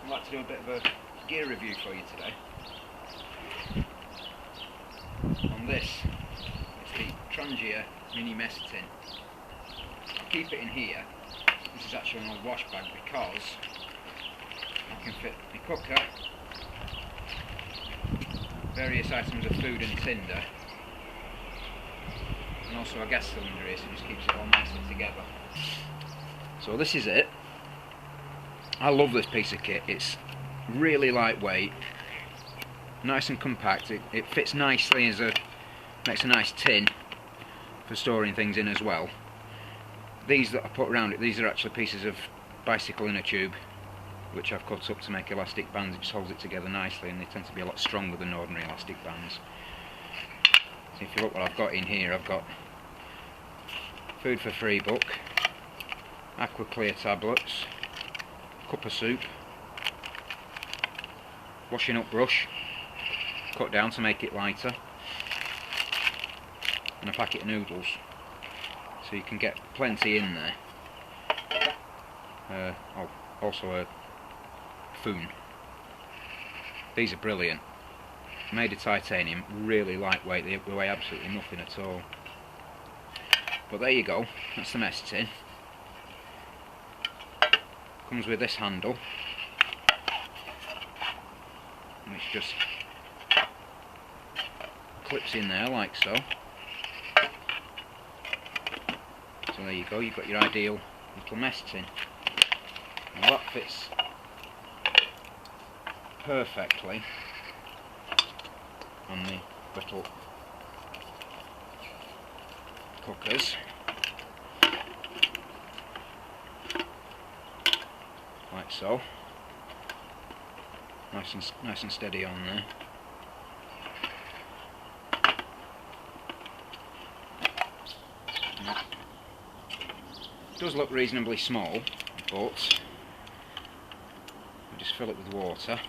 I'd like to do a bit of a gear review for you today. On this, it's the Trangia Mini Mess Tin. I'll keep it in here. This is actually an old wash bag because I can fit my cooker, various items of food and tinder, and also a gas cylinder here, so it just keeps it all nicely together. So this is it. I love this piece of kit. It's really lightweight, nice and compact. It fits nicely as makes a nice tin for storing things in as well. These that I put around it, these are actually pieces of bicycle inner tube, which I've cut up to make elastic bands. It just holds it together nicely, and they tend to be a lot stronger than ordinary elastic bands. So if you look what I've got in here, I've got food for free book, aqua clear tablets, cup of soup, washing up brush, cut down to make it lighter, and a packet of noodles. So you can get plenty in there. Also a spoon. These are brilliant. Made of titanium, really lightweight. They weigh absolutely nothing at all. But there you go. That's the mess tin. Comes with this handle, which just clips in there like so. So there you go, you've got your ideal little mess tin. Now that fits perfectly on the little cookers, like so. Nice and steady on there. It does look reasonably small, but we just fill it with water.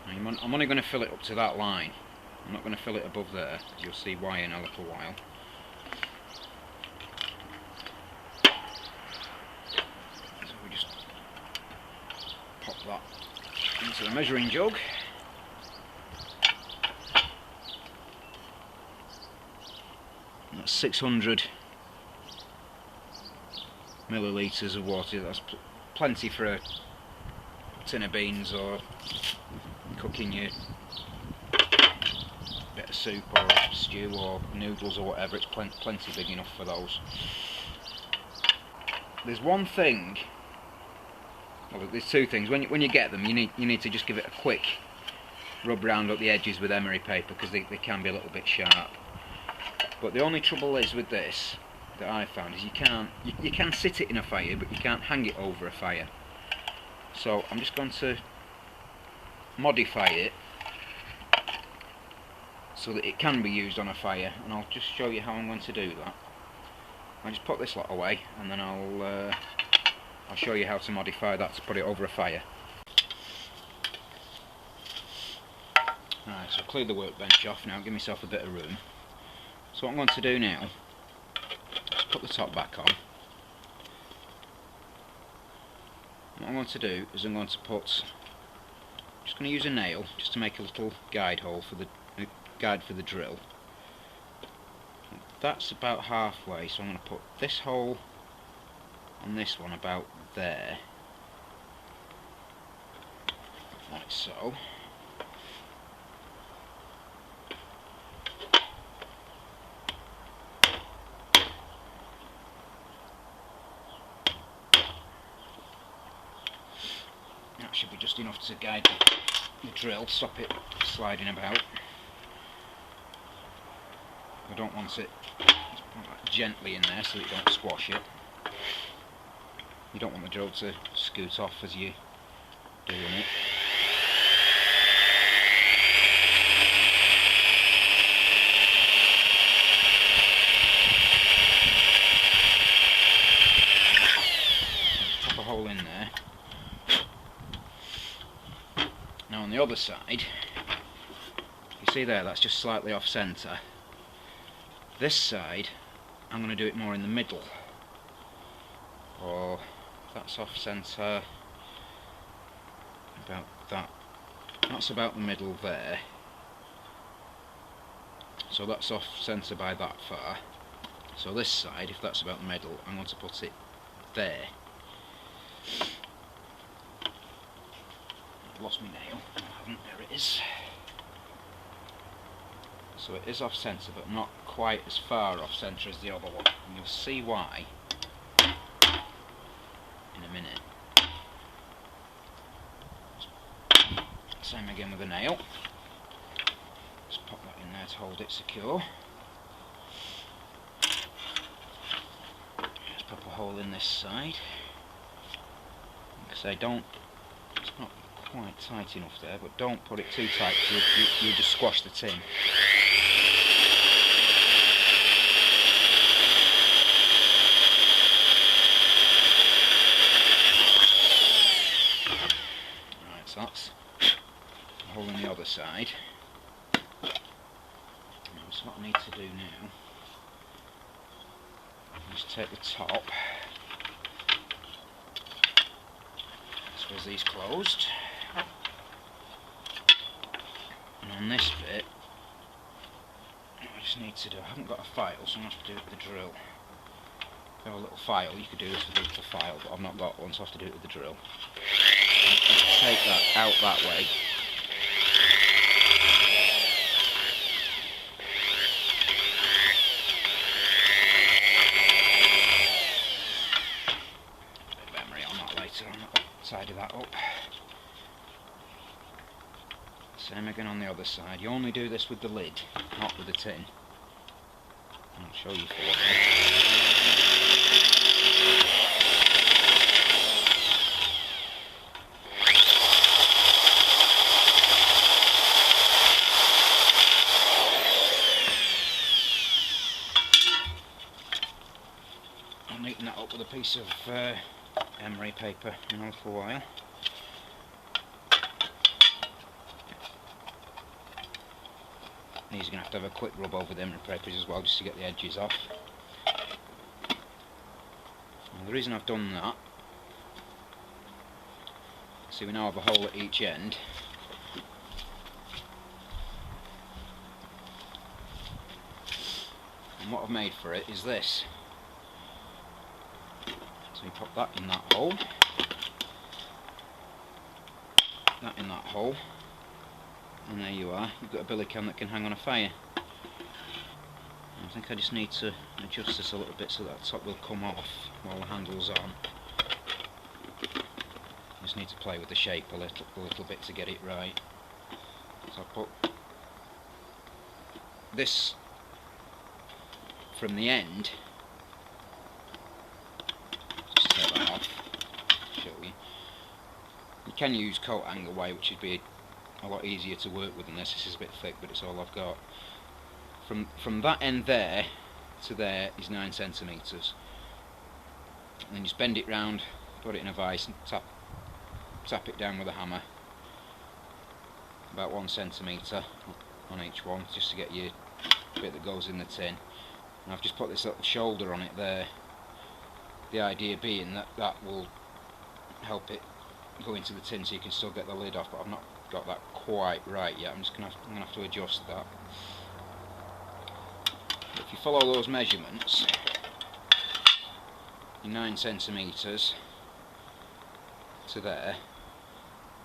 I'm only going to fill it up to that line. I'm not going to fill it above there, because you'll see why in a little while. So we just pop that into the measuring jug. That's 600 millilitres of water. That's plenty for a tin of beans or cooking your bit of soup or stew or noodles or whatever. It's plenty big enough for those. There's one thing, well, there's two things. When you get them, you need to just give it a quick rub round up the edges with emery paper, because they can be a little bit sharp. But the only trouble is with this that I found is you can sit it in a fire, but you can't hang it over a fire. So I'm just going to modify it so that it can be used on a fire, and I'll just show you how I'm going to do that. I'll just put this lot away, and then I'll show you how to modify that to put it over a fire. Alright, so clear the workbench off now, give myself a bit of room. So what I'm going to do now is put the top back on. What I'm going to do is I'm going to just going to use a nail just to make a little guide hole for the guide for the drill. That's about halfway, so I'm going to put this hole on this one about there, like so. That should be just enough to guide the drill, stop it sliding about. I don't want it, just put that gently in there so that you don't squash it. You don't want the drill to scoot off as you're doing it. Just pop a hole in there. Now on the other side, you see there, that's just slightly off centre. This side, I'm going to do it more in the middle, or That's off centre about that. That's about the middle there. So that's off centre by that far. So this side, if that's about the middle, I'm going to put it there. I've lost my nail. I haven't. There it is. So it is off centre, but not quite as far off centre as the other one. And you'll see why in a minute. Same again with the nail. Just pop that in there to hold it secure. Just pop a hole in this side. Like I say, don't, it's not quite tight enough there, but don't put it too tight, you just squash the tin. Right, so that's a hole in the other side. So what I need to do now is take the top. Suppose these closed. And on this bit, what I just need to do, I haven't got a file, so I'm going to have to do it with the drill. If you have a little file, you could do this with a little file, but I've not got one, so I have to do it with the drill. And take that out that way. Tidy that up. Same again on the other side. You only do this with the lid, not with the tin. And I'll show you for what. I'll neaten that up with a piece of emery paper in a little while. These are going to have a quick rub over the emery papers as well, just to get the edges off. And the reason I've done that, see, we now have a hole at each end. And what I've made for it is this. So you pop that in that hole, that in that hole, and there you are. You've got a billy can that can hang on a fire. And I think I just need to adjust this a little bit so that top will come off while the handle's on. Just need to play with the shape a little bit to get it right. So I put this from the end. You can use coat hanger way, which would be a lot easier to work with than this. This is a bit thick, but it's all I've got. From that end there to there is 9 centimetres. And then just bend it round, put it in a vise, and tap it down with a hammer. About 1 centimetre on each one, just to get your bit that goes in the tin. And I've just put this little shoulder on it there. The idea being that that will help it go into the tin so you can still get the lid off, but I've not got that quite right yet. I'm going to have to adjust that. But if you follow those measurements, your 9 centimetres to there,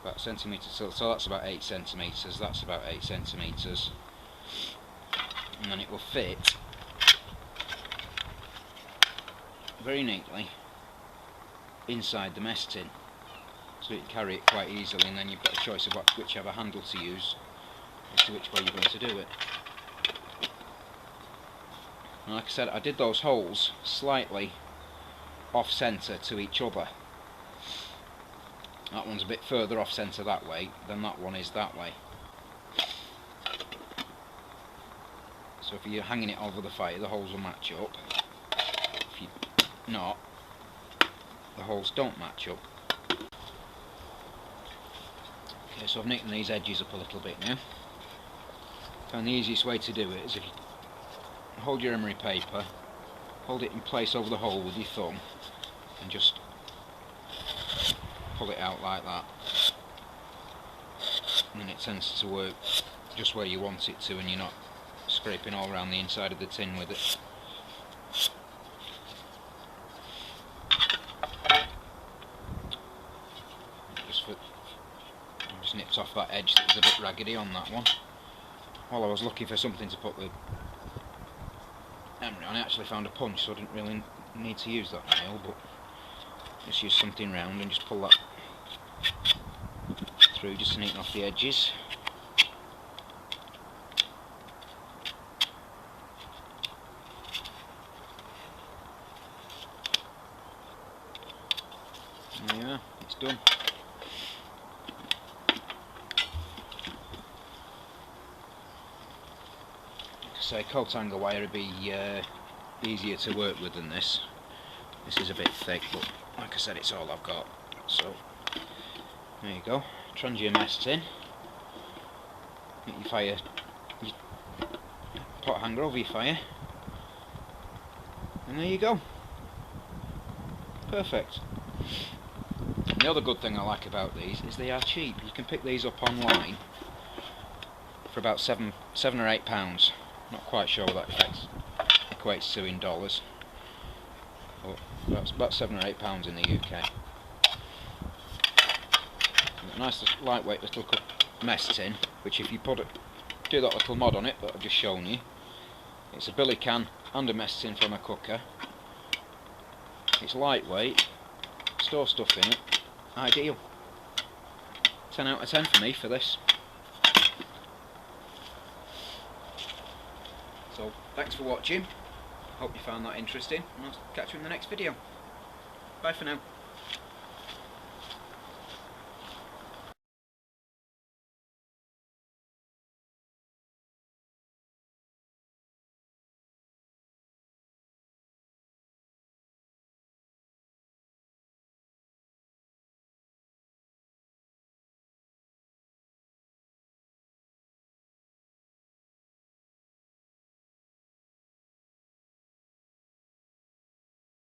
about a centimetre, so that's about 8 centimetres, that's about 8 centimetres, and then it will fit very neatly inside the mess tin, so you can carry it quite easily, and then you've got a choice of whichever handle to use as to which way you're going to do it. And like I said, I did those holes slightly off centre to each other. That one's a bit further off centre that way than that one is that way. So if you're hanging it over the fire, the holes will match up. If you're not, the holes don't match up. Okay, so I've neatened these edges up a little bit now. And the easiest way to do it is if you hold your emery paper, hold it in place over the hole with your thumb, and just pull it out like that, and then it tends to work just where you want it to, and you're not scraping all around the inside of the tin with it. I just nipped off that edge that was a bit raggedy on that one. While I was looking for something to put the emery on, I actually found a punch, so I didn't really need to use that nail, but just use something round and just pull that through just to neaten off the edges. There you are, it's done. Like I say, coat angle wire would be easier to work with than this. This is a bit thick, but like I said, it's all I've got. So there you go, Trangia Mess Tin. Get your fire, your pot hanger over your fire, and there you go. Perfect. And the other good thing I like about these is they are cheap. You can pick these up online for about £7 or £8. Not quite sure what that equates to in dollars, but that's about £7 or £8 in the UK. A nice lightweight little mess tin, which if you do that little mod on it that I've just shown you, it's a billy can and a mess tin from a cooker. It's lightweight, store stuff in it, ideal. 10 out of 10 for me for this. So thanks for watching, hope you found that interesting, and I'll catch you in the next video. Bye for now.